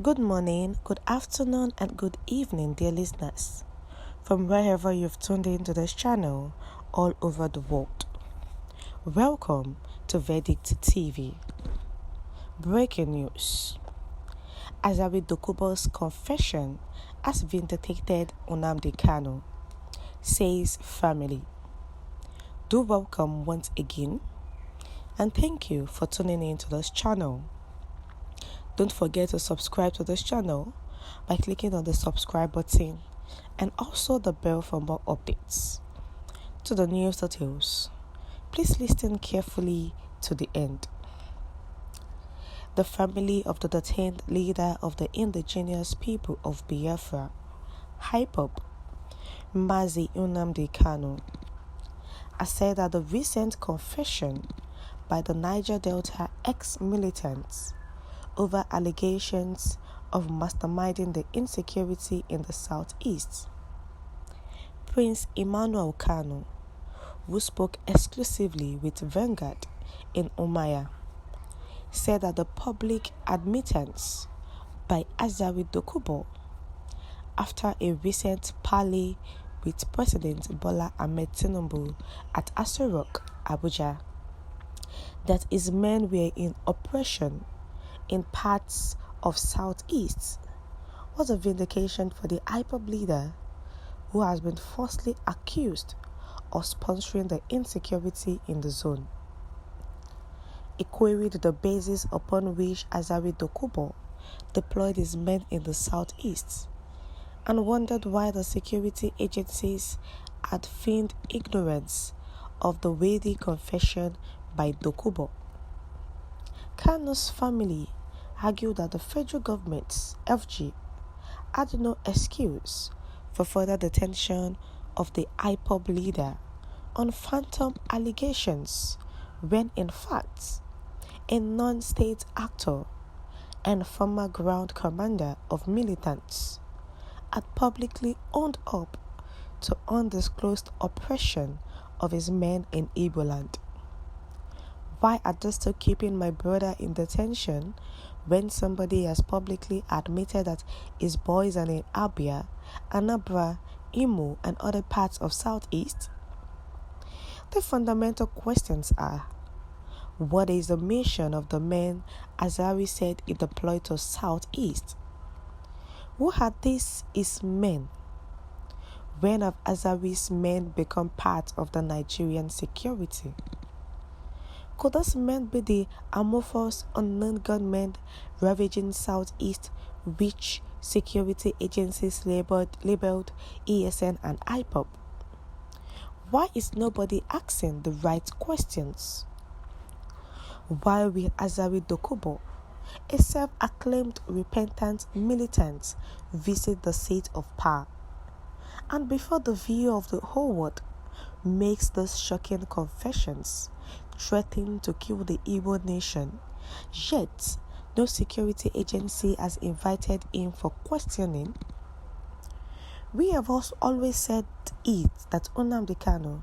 Good morning, good afternoon, and good evening, dear listeners, from wherever you've tuned into this channel all over the world. Welcome to Vindicate TV. Breaking news. Asari Dokubo'S confession has vindicated Nnamdi Kanus, says family. Do welcome once again, and thank you for tuning in to this channel. Don't forget to subscribe to this channel by clicking on the subscribe button and also the bell for more updates. To the news details, please listen carefully to the end. The family of the detained leader of the indigenous people of Biafra, IPOB, Mazi Nnamdi Kanus, has said that the recent confession by the Niger Delta ex-militants over allegations of masterminding the insecurity in the southeast. Prince Emmanuel Kanus, who spoke exclusively with Vanguard in Umuahia, said that the public admittance by Asari Dokubo after a recent parley with President Bola Ahmed Tinubu at Asari, Abuja, that his men were in operation in parts of southeast was a vindication for the IPOB leader who has been falsely accused of sponsoring the insecurity in the zone. He queried the basis upon which Asari Dokubo deployed his men in the southeast and wondered why the security agencies had feigned ignorance of the weighty confession by Dokubo. Kanus' family argued that the federal government's FG had no excuse for further detention of the IPOB leader on phantom allegations when in fact a non-state actor and former ground commander of militants had publicly owned up to undisclosed oppression of his men in Igbo land. Why are they still keeping my brother in detention when somebody has publicly admitted that his boys are in Abia, Anambra, Imo, and other parts of Southeast? The fundamental questions are: what is the mission of the men Asari said he deployed to Southeast? Who are these his men? When have Asari's men become part of the Nigerian security? Could those men be the amorphous unknown gunmen ravaging Southeast, which security agencies labeled ESN and IPOB? Why is nobody asking the right questions? Why will Asari Dokubo, a self-acclaimed repentant militant, visit the seat of power, and before the view of the whole world makes those shocking confessions, threatening to kill the Igbo nation, yet no security agency has invited him for questioning? We have also always said that Nnamdi Kanus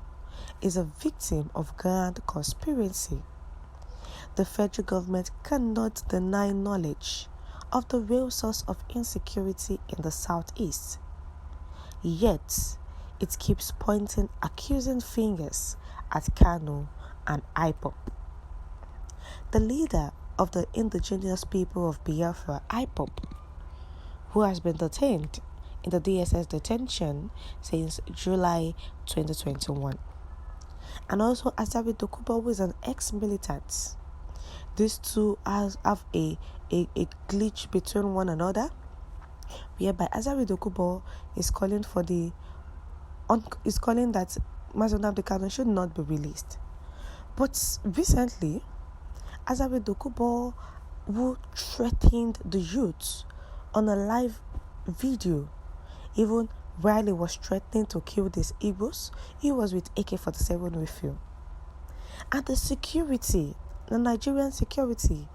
is a victim of grand conspiracy. The federal government cannot deny knowledge of the real source of insecurity in the southeast, yet it keeps pointing accusing fingers at Kanus and IPOB. The leader of the indigenous people of Biafra, IPOB, who has been detained in the DSS detention since July 2021, and also Asari Dokubo, who is an ex-militant. These two have a glitch between one another, whereby Asari Dokubo is calling that Nnamdi Kanus should not be released. But recently, Asari Dokubo, who threatened the youth on a live video, even while he was threatening to kill these Igbos, he was with AK-47 refuel. And the Nigerian security,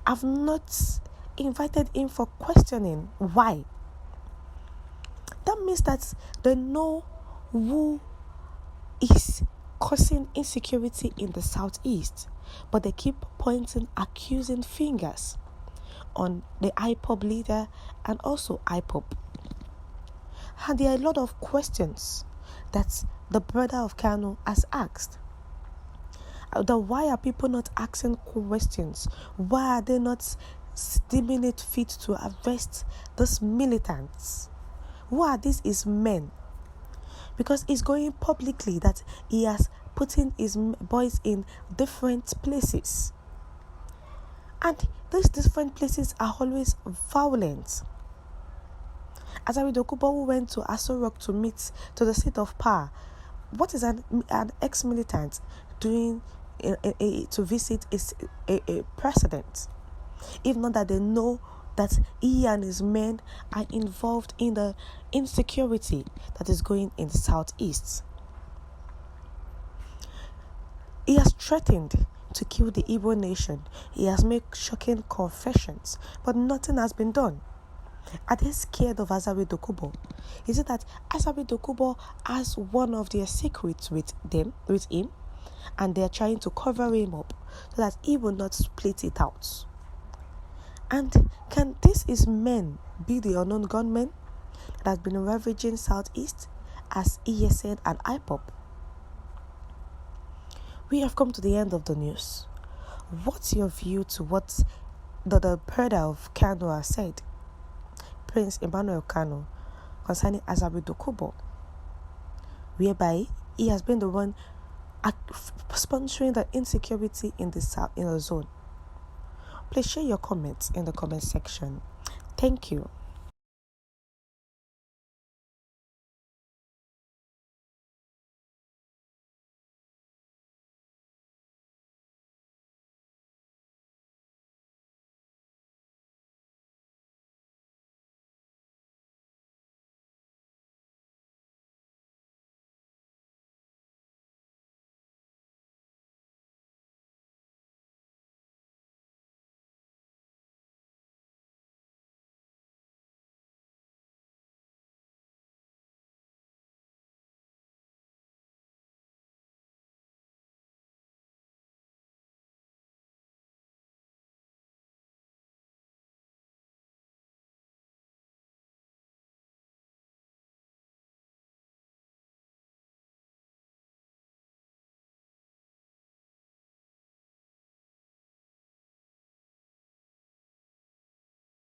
have not invited him for questioning. Why? That means that they know who is causing insecurity in the southeast, but they keep pointing accusing fingers on the IPOB leader and also IPOB. And there are a lot of questions that the brother of Kanus has asked. Why are people not asking questions? Why are they not deeming it fit to arrest these militants? Who are these his men? Because it's going publicly that he has putting his boys in different places. And these different places are always violent. Asari Dokubo, who went to Asari to meet to the seat of power, what is an ex-militant doing to visit a president? If not that they know that he and his men are involved in the insecurity that is going in the southeast. He has threatened to kill the Igbo nation. He has made shocking confessions, but nothing has been done. Are they scared of Asari Dokubo? Is it that Asari Dokubo has one of their secrets with him, and they are trying to cover him up so that he will not split it out? And can his men be the unknown gunmen that has been ravaging southeast as ESN and IPOP? We have come to the end of the news. What's your view to what the brother of Kanus has said, Prince Emmanuel Kanus, concerning Asari Dokubo, whereby he has been the one sponsoring the insecurity in the zone? Please share your comments in the comment section. Thank you.